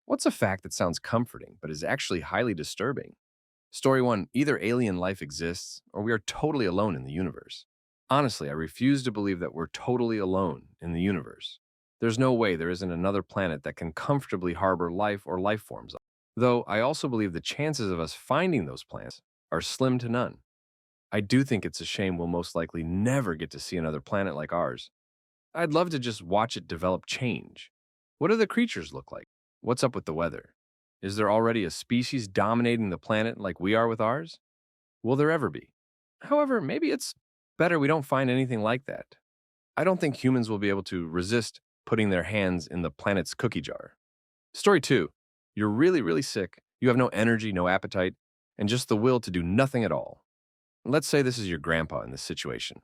What's a fact that sounds comforting but is actually highly disturbing? Story 1. Either alien life exists or we are totally alone in the universe. Honestly, I refuse to believe that we're totally alone in the universe. There's no way there isn't another planet that can comfortably harbor life or life forms. Though I also believe the chances of us finding those planets are slim to none. I do think it's a shame we'll most likely never get to see another planet like ours. I'd love to just watch it develop change. What do the creatures look like? What's up with the weather? Is there already a species dominating the planet like we are with ours? Will there ever be? However, maybe it's better we don't find anything like that. I don't think humans will be able to resist putting their hands in the planet's cookie jar. Story 2. You're really, really sick. You have no energy, no appetite, and just the will to do nothing at all. Let's say this is your grandpa in this situation.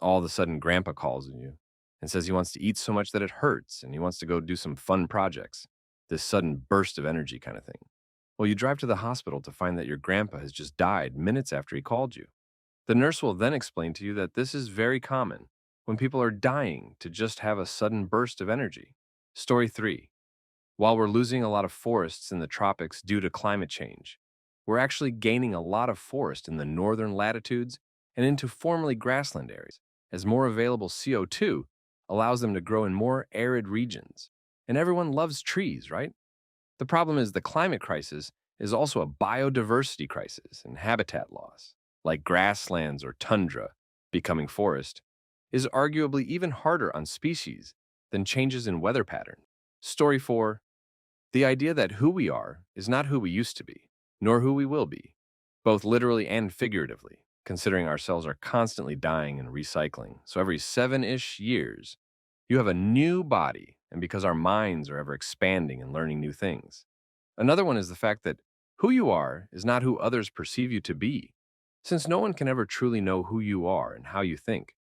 All of a sudden, grandpa calls on you and says he wants to eat so much that it hurts and he wants to go do some fun projects. This sudden burst of energy kind of thing. Well, you drive to the hospital to find that your grandpa has just died minutes after he called you. The nurse will then explain to you that this is very common when people are dying to just have a sudden burst of energy. Story 3. While we're losing a lot of forests in the tropics due to climate change, we're actually gaining a lot of forest in the northern latitudes and into formerly grassland areas, as more available CO2 allows them to grow in more arid regions. And everyone loves trees, right? The problem is the climate crisis is also a biodiversity crisis and habitat loss, like grasslands or tundra becoming forest, is arguably even harder on species than changes in weather patterns. Story 4. The idea that who we are is not who we used to be, nor who we will be, both literally and figuratively, considering our cells are constantly dying and recycling. So every 7-ish years, you have a new body, and because our minds are ever expanding and learning new things. Another one is the fact that who you are is not who others perceive you to be, since no one can ever truly know who you are and how you think,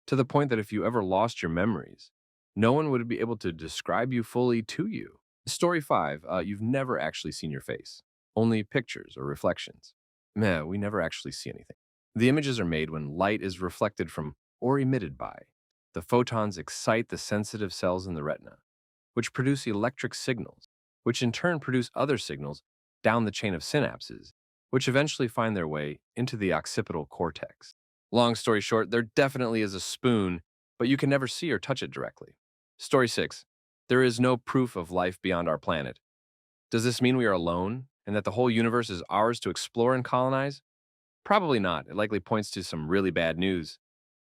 to the point that if you ever lost your memories, no one would be able to describe you fully to you. Story 5, you've never actually seen your face, only pictures or reflections. Meh, we never actually see anything. The images are made when light is reflected from or emitted by. The photons excite the sensitive cells in the retina, which produce electric signals, which in turn produce other signals down the chain of synapses, which eventually find their way into the occipital cortex. Long story short, there definitely is a spoon, but you can never see or touch it directly. Story 6. There is no proof of life beyond our planet. Does this mean we are alone and that the whole universe is ours to explore and colonize? Probably not. It likely points to some really bad news.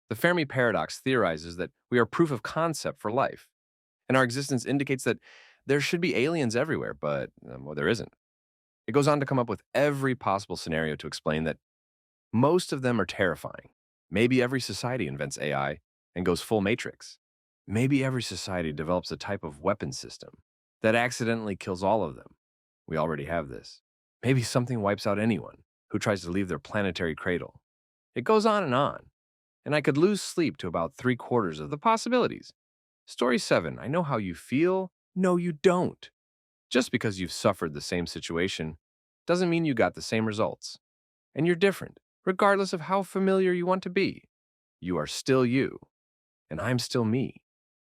The Fermi paradox theorizes that we are proof of concept for life, and our existence indicates that there should be aliens everywhere, but well, there isn't. It goes on to come up with every possible scenario to explain that most of them are terrifying. Maybe every society invents AI and goes full Matrix. Maybe every society develops a type of weapon system that accidentally kills all of them. We already have this. Maybe something wipes out anyone who tries to leave their planetary cradle. It goes on, and I could lose sleep to about 3/4 of the possibilities. Story 7. I know how you feel. No, you don't. Just because you've suffered the same situation doesn't mean you got the same results. And you're different, regardless of how familiar you want to be. You are still you, and I'm still me.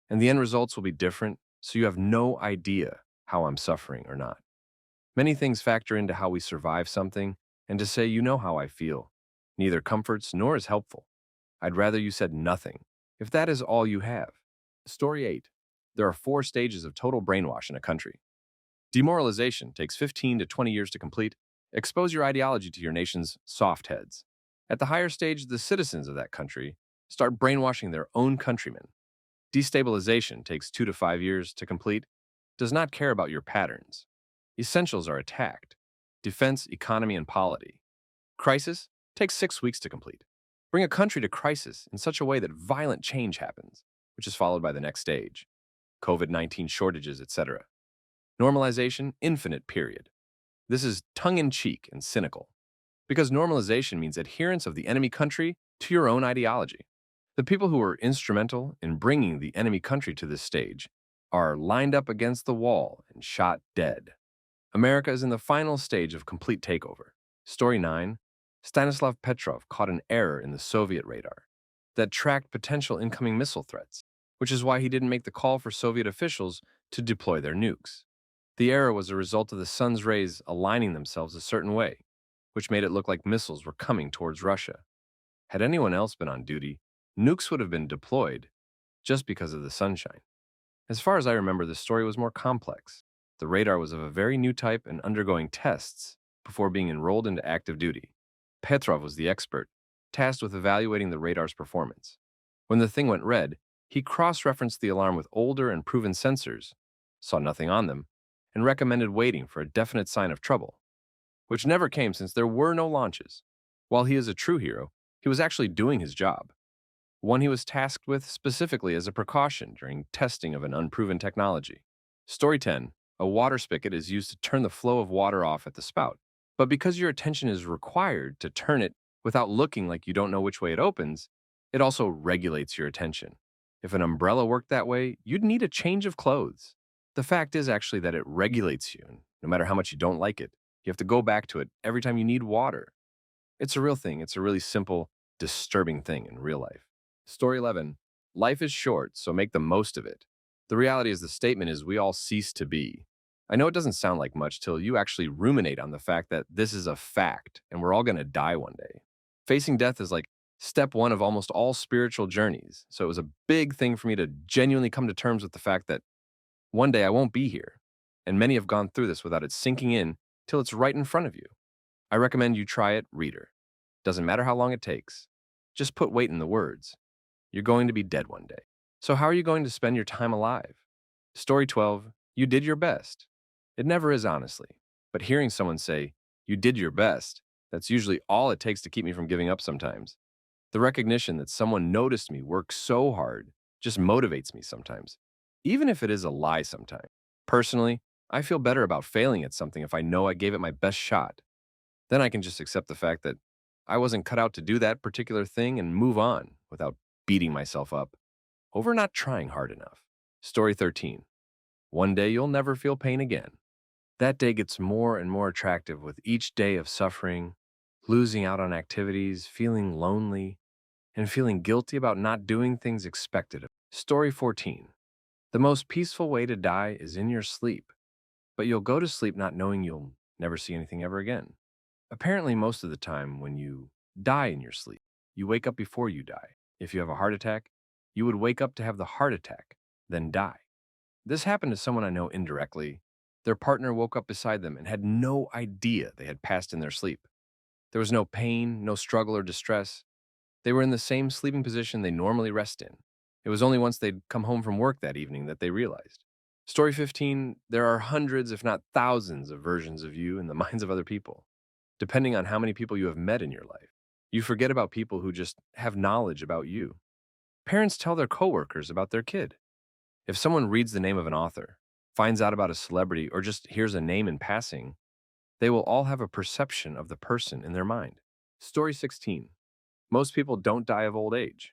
And the end results will be different, so you have no idea how I'm suffering or not. Many things factor into how we survive something, and to say you know how I feel neither comforts nor is helpful. I'd rather you said nothing, if that is all you have. Story 8. There are 4 stages of total brainwash in a country. Demoralization takes 15 to 20 years to complete. Expose your ideology to your nation's soft heads. At the higher stage, the citizens of that country start brainwashing their own countrymen. Destabilization takes 2 to 5 years to complete. Does not care about your patterns. Essentials are attacked. Defense, economy, and polity. Crisis takes 6 weeks to complete. Bring a country to crisis in such a way that violent change happens, which is followed by the next stage. COVID-19 shortages, etc. Normalization, infinite period. This is tongue-in-cheek and cynical, because normalization means adherence of the enemy country to your own ideology. The people who were instrumental in bringing the enemy country to this stage are lined up against the wall and shot dead. America is in the final stage of complete takeover. Story 9. Stanislav Petrov caught an error in the Soviet radar that tracked potential incoming missile threats, which is why he didn't make the call for Soviet officials to deploy their nukes. The error was a result of the sun's rays aligning themselves a certain way, which made it look like missiles were coming towards Russia. Had anyone else been on duty, nukes would have been deployed just because of the sunshine. As far as I remember, the story was more complex. The radar was of a very new type and undergoing tests before being enrolled into active duty. Petrov was the expert, tasked with evaluating the radar's performance. When the thing went red, he cross-referenced the alarm with older and proven sensors, saw nothing on them, and recommended waiting for a definite sign of trouble, which never came since there were no launches. While he is a true hero, he was actually doing his job, one he was tasked with specifically as a precaution during testing of an unproven technology. Story 10. A water spigot is used to turn the flow of water off at the spout. But because your attention is required to turn it without looking like you don't know which way it opens, it also regulates your attention. If an umbrella worked that way, you'd need a change of clothes. The fact is actually that it regulates you, and no matter how much you don't like it, you have to go back to it every time you need water. It's a real thing. It's a really simple, disturbing thing in real life. Story 11. Life is short, so make the most of it. The reality is the statement is we all cease to be. I know it doesn't sound like much till you actually ruminate on the fact that this is a fact and we're all going to die one day. Facing death is like step one of almost all spiritual journeys, so it was a big thing for me to genuinely come to terms with the fact that one day I won't be here, and many have gone through this without it sinking in till it's right in front of you. I recommend you try it, reader. Doesn't matter how long it takes. Just put weight in the words. You're going to be dead one day. So how are you going to spend your time alive? Story 12. You did your best. It never is, honestly. But hearing someone say, you did your best, that's usually all it takes to keep me from giving up sometimes. The recognition that someone noticed me work so hard just motivates me sometimes, even if it is a lie sometimes. Personally, I feel better about failing at something if I know I gave it my best shot. Then I can just accept the fact that I wasn't cut out to do that particular thing and move on without beating myself up over not trying hard enough. Story 13. One day you'll never feel pain again. That day gets more and more attractive with each day of suffering, losing out on activities, feeling lonely, and feeling guilty about not doing things expected of. Story 14. The most peaceful way to die is in your sleep, but you'll go to sleep not knowing you'll never see anything ever again. Apparently, most of the time when you die in your sleep, you wake up before you die. If you have a heart attack, you would wake up to have the heart attack, then die. This happened to someone I know indirectly. Their partner woke up beside them and had no idea they had passed in their sleep. There was no pain, no struggle or distress. They were in the same sleeping position they normally rest in. It was only once they'd come home from work that evening that they realized. Story 15. There are hundreds, if not thousands, of versions of you in the minds of other people, depending on how many people you have met in your life. You forget about people who just have knowledge about you. Parents tell their coworkers about their kid. If someone reads the name of an author, finds out about a celebrity, or just hears a name in passing, they will all have a perception of the person in their mind. Story 16. Most people don't die of old age.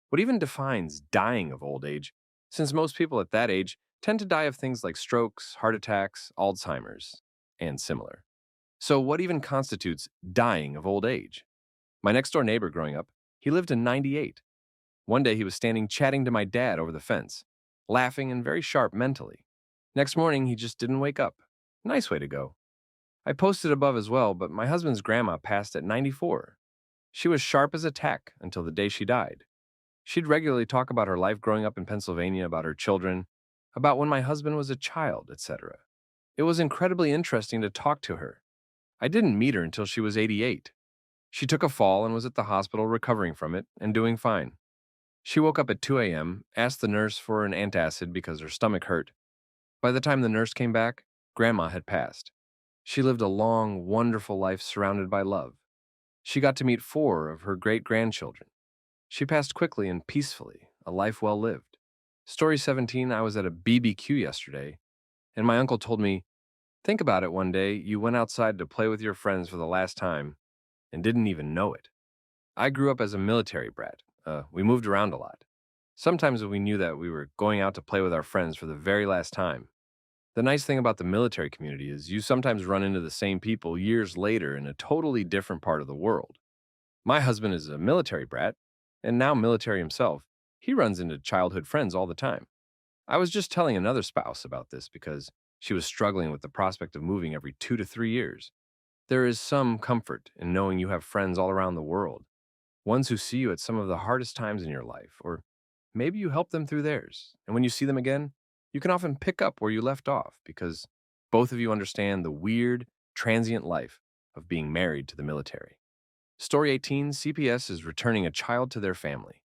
What even defines dying of old age, since most people at that age tend to die of things like strokes, heart attacks, Alzheimer's, and similar. So what even constitutes dying of old age? My next-door neighbor growing up, he lived to 98. One day he was standing chatting to my dad over the fence, laughing and very sharp mentally. Next morning, he just didn't wake up. Nice way to go. I posted above as well, but my husband's grandma passed at 94. She was sharp as a tack until the day she died. She'd regularly talk about her life growing up in Pennsylvania, about her children, about when my husband was a child, etc. It was incredibly interesting to talk to her. I didn't meet her until she was 88. She took a fall and was at the hospital recovering from it and doing fine. She woke up at 2 a.m., asked the nurse for an antacid because her stomach hurt. By the time the nurse came back, Grandma had passed. She lived a long, wonderful life surrounded by love. She got to meet 4 of her great-grandchildren. She passed quickly and peacefully, a life well lived. Story 17, I was at a BBQ yesterday, and my uncle told me, think about it one day, you went outside to play with your friends for the last time and didn't even know it. I grew up as a military brat. We moved around a lot. Sometimes we knew that we were going out to play with our friends for the very last time. The nice thing about the military community is you sometimes run into the same people years later in a totally different part of the world. My husband is a military brat, and now military himself. He runs into childhood friends all the time. I was just telling another spouse about this because She was struggling with the prospect of moving every 2 to 3 years. There is some comfort in knowing you have friends all around the world, ones who see you at some of the hardest times in your life, or maybe you help them through theirs. And when you see them again, you can often pick up where you left off because both of you understand the weird, transient life of being married to the military. Story 18, CPS is returning a child to their family.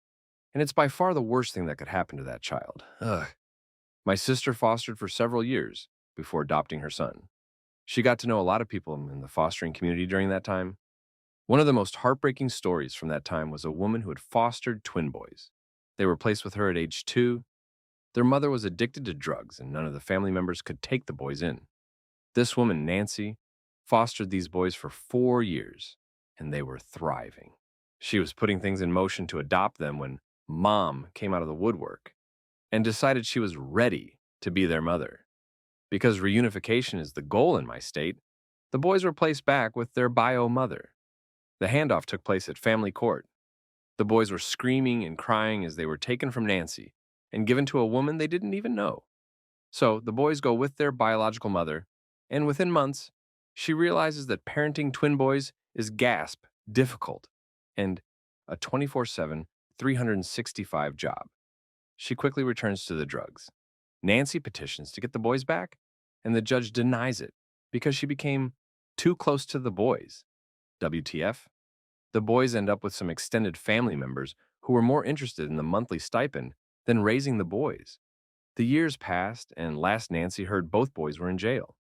And it's by far the worst thing that could happen to that child. Ugh. My sister fostered for several years before adopting her son. She got to know a lot of people in the fostering community during that time. One of the most heartbreaking stories from that time was a woman who had fostered twin boys. They were placed with her at age 2. Their mother was addicted to drugs, and none of the family members could take the boys in. This woman, Nancy, fostered these boys for 4 years, and they were thriving. She was putting things in motion to adopt them when Mom came out of the woodwork and decided she was ready to be their mother. Because reunification is the goal in my state, the boys were placed back with their bio mother. The handoff took place at family court. The boys were screaming and crying as they were taken from Nancy and given to a woman they didn't even know. So the boys go with their biological mother, and within months, she realizes that parenting twin boys is difficult, and a 24/7, 365 job. She quickly returns to the drugs. Nancy petitions to get the boys back, and the judge denies it because she became too close to the boys. WTF? The boys end up with some extended family members who were more interested in the monthly stipend than raising the boys. The years passed, and last Nancy heard both boys were in jail.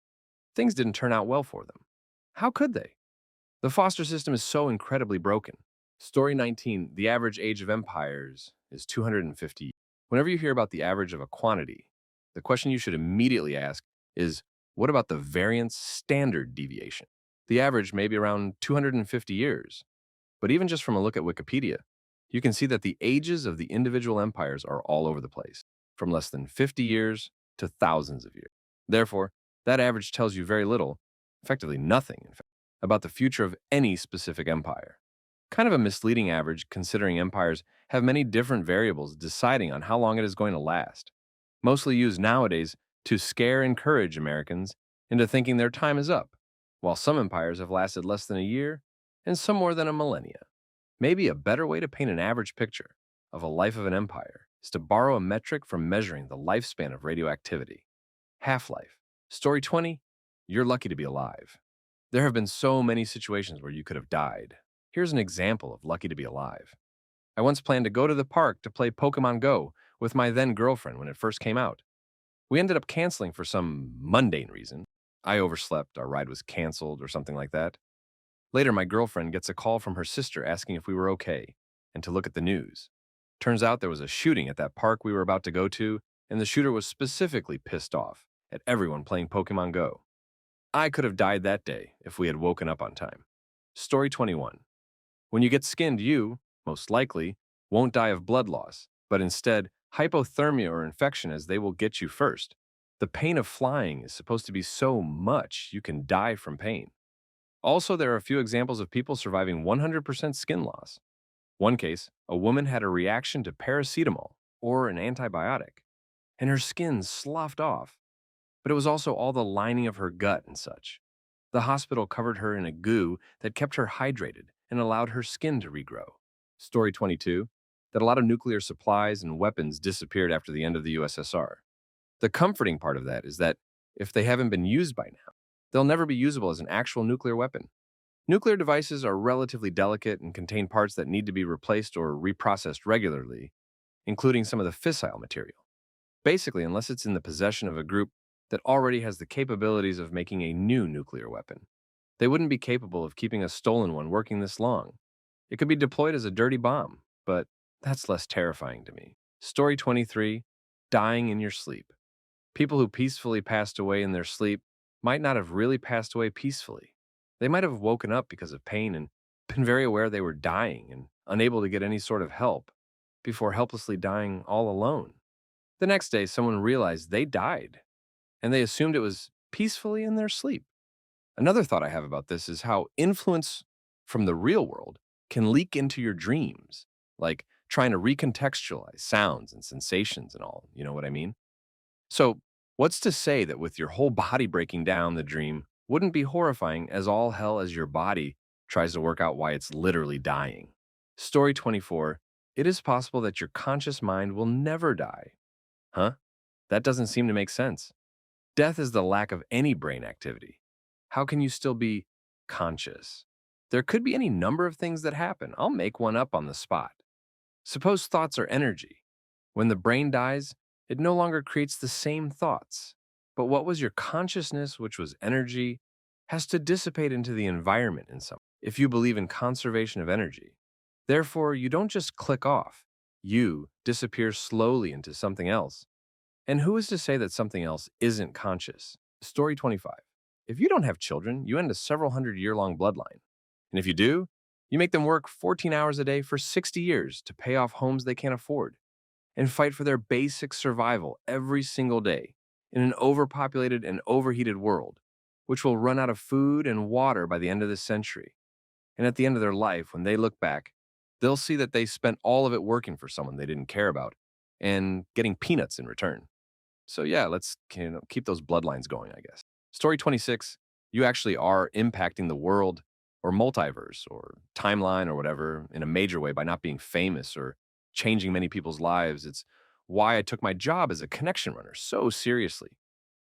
Things didn't turn out well for them. How could they? The foster system is so incredibly broken. Story 19, the average age of empires is 250. Whenever you hear about the average of a quantity, the question you should immediately ask is, what about the variance standard deviation? The average may be around 250 years, but even just from a look at Wikipedia, you can see that the ages of the individual empires are all over the place, from less than 50 years to thousands of years. Therefore, that average tells you very little, effectively nothing, in fact, about the future of any specific empire. Kind of a misleading average considering empires have many different variables deciding on how long it is going to last, mostly used nowadays to scare and encourage Americans into thinking their time is up, while some empires have lasted less than a year and some more than a millennia. Maybe a better way to paint an average picture of a life of an empire is to borrow a metric from measuring the lifespan of radioactivity. Half-life. Story 20, you're lucky to be alive. There have been so many situations where you could have died. Here's an example of lucky to be alive. I once planned to go to the park to play Pokemon Go with my then girlfriend when it first came out. We ended up canceling for some mundane reason. I overslept, our ride was canceled, or something like that. Later, my girlfriend gets a call from her sister asking if we were okay and to look at the news. Turns out there was a shooting at that park we were about to go to, and the shooter was specifically pissed off at everyone playing Pokemon Go. I could have died that day if we had woken up on time. Story 21. When you get skinned, you, most likely, won't die of blood loss, but instead hypothermia or infection, as they will get you first. The pain of flying is supposed to be so much you can die from pain. Also, there are a few examples of people surviving 100% skin loss. One case, a woman had a reaction to paracetamol, or an antibiotic, and her skin sloughed off. But it was also all the lining of her gut and such. The hospital covered her in a goo that kept her hydrated and allowed her skin to regrow. Story 22, that a lot of nuclear supplies and weapons disappeared after the end of the USSR. The comforting part of that is that if they haven't been used by now, they'll never be usable as an actual nuclear weapon. Nuclear devices are relatively delicate and contain parts that need to be replaced or reprocessed regularly, including some of the fissile material. Basically, unless it's in the possession of a group that already has the capabilities of making a new nuclear weapon, they wouldn't be capable of keeping a stolen one working this long. It could be deployed as a dirty bomb, but that's less terrifying to me. Story 23, dying in your sleep. People who peacefully passed away in their sleep might not have really passed away peacefully. They might have woken up because of pain and been very aware they were dying and unable to get any sort of help before helplessly dying all alone. The next day, someone realized they died, and they assumed it was peacefully in their sleep. Another thought I have about this is how influence from the real world can leak into your dreams, like trying to recontextualize sounds and sensations and all, you know what I mean? So, What's to say that with your whole body breaking down, the dream wouldn't be horrifying as all hell as your body tries to work out why it's literally dying? Story 24. It is possible that your conscious mind will never die. Huh? That doesn't seem to make sense. Death is the lack of any brain activity. How can you still be conscious? There could be any number of things that happen. I'll make one up on the spot. Suppose thoughts are energy. When the brain dies, it no longer creates the same thoughts. But what was your consciousness, which was energy, has to dissipate into the environment in some if you believe in conservation of energy. Therefore, you don't just click off. You disappear slowly into something else. And who is to say that something else isn't conscious? Story 25. If you don't have children, you end a several hundred-year-long bloodline. And if you do, you make them work 14 hours a day for 60 years to pay off homes they can't afford and fight for their basic survival every single day in an overpopulated and overheated world, which will run out of food and water by the end of this century. And at the end of their life, when they look back, they'll see that they spent all of it working for someone they didn't care about and getting peanuts in return. So yeah, let's keep those bloodlines going, I guess. Story 26, you actually are impacting the world or multiverse or timeline or whatever in a major way by not being famous or changing many people's lives. It's why I took my job as a connection runner so seriously.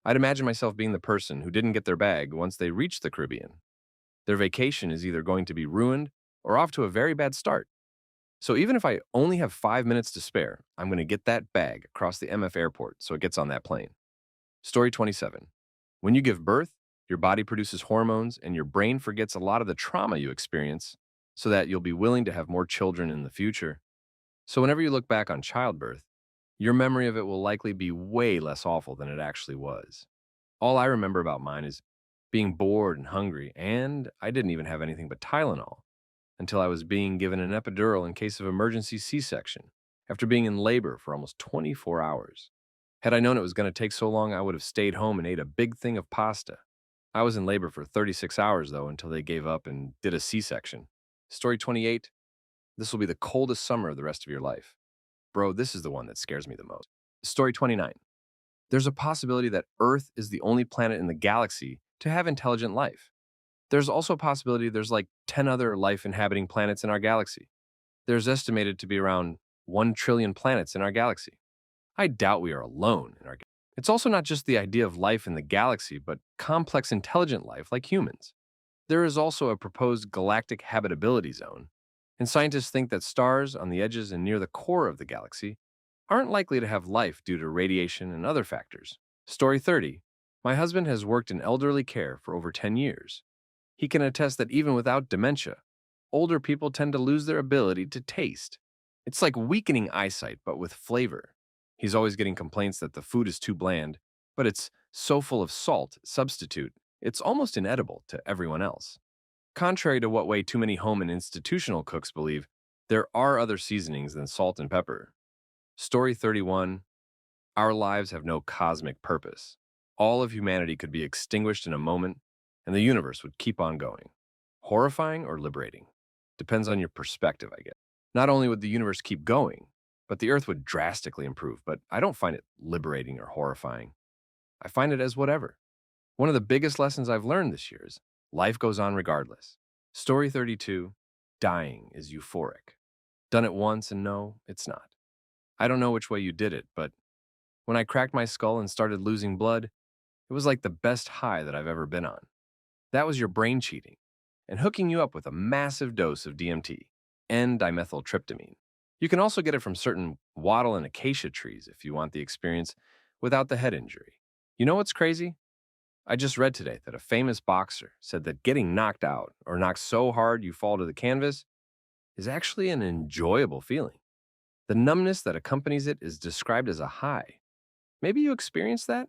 I'd imagine myself being the person who didn't get their bag once they reached the Caribbean. Their vacation is either going to be ruined or off to a very bad start. So even if I only have 5 minutes to spare, I'm going to get that bag across the MF airport so it gets on that plane. Story 27. When you give birth, your body produces hormones and your brain forgets a lot of the trauma you experience so that you'll be willing to have more children in the future. So whenever you look back on childbirth, your memory of it will likely be way less awful than it actually was. All I remember about mine is being bored and hungry, and I didn't even have anything but Tylenol until I was being given an epidural in case of emergency C-section after being in labor for almost 24 hours. Had I known it was going to take so long, I would have stayed home and ate a big thing of pasta. I was in labor for 36 hours, though, until they gave up and did a C-section. Story 28. This will be the coldest summer of the rest of your life. Bro, this is the one that scares me the most. Story 29. There's a possibility that Earth is the only planet in the galaxy to have intelligent life. There's also a possibility there's like 10 other life-inhabiting planets in our galaxy. There's estimated to be around 1 trillion planets in our galaxy. I doubt we are alone in our galaxy. It's also not just the idea of life in the galaxy, but complex intelligent life like humans. There is also a proposed galactic habitability zone, and scientists think that stars on the edges and near the core of the galaxy aren't likely to have life due to radiation and other factors. Story 30. My husband has worked in elderly care for over 10 years. He can attest that even without dementia, older people tend to lose their ability to taste. It's like weakening eyesight, but with flavor. He's always getting complaints that the food is too bland, but it's so full of salt, substitute, it's almost inedible to everyone else. Contrary to what way too many home and institutional cooks believe, there are other seasonings than salt and pepper. Story 31. Our lives have no cosmic purpose. All of humanity could be extinguished in a moment, and the universe would keep on going. Horrifying or liberating? Depends on your perspective, I guess. Not only would the universe keep going, but the earth would drastically improve, but I don't find it liberating or horrifying. I find it as whatever. One of the biggest lessons I've learned this year is life goes on regardless. Story 32. Dying is euphoric. Done it once and no, it's not. I don't know which way you did it, but when I cracked my skull and started losing blood, it was like the best high that I've ever been on. That was your brain cheating and hooking you up with a massive dose of DMT and dimethyltryptamine. You can also get it from certain wattle and acacia trees if you want the experience without the head injury. You know what's crazy? I just read today that a famous boxer said that getting knocked out or knocked so hard you fall to the canvas is actually an enjoyable feeling. The numbness that accompanies it is described as a high. Maybe you experienced that?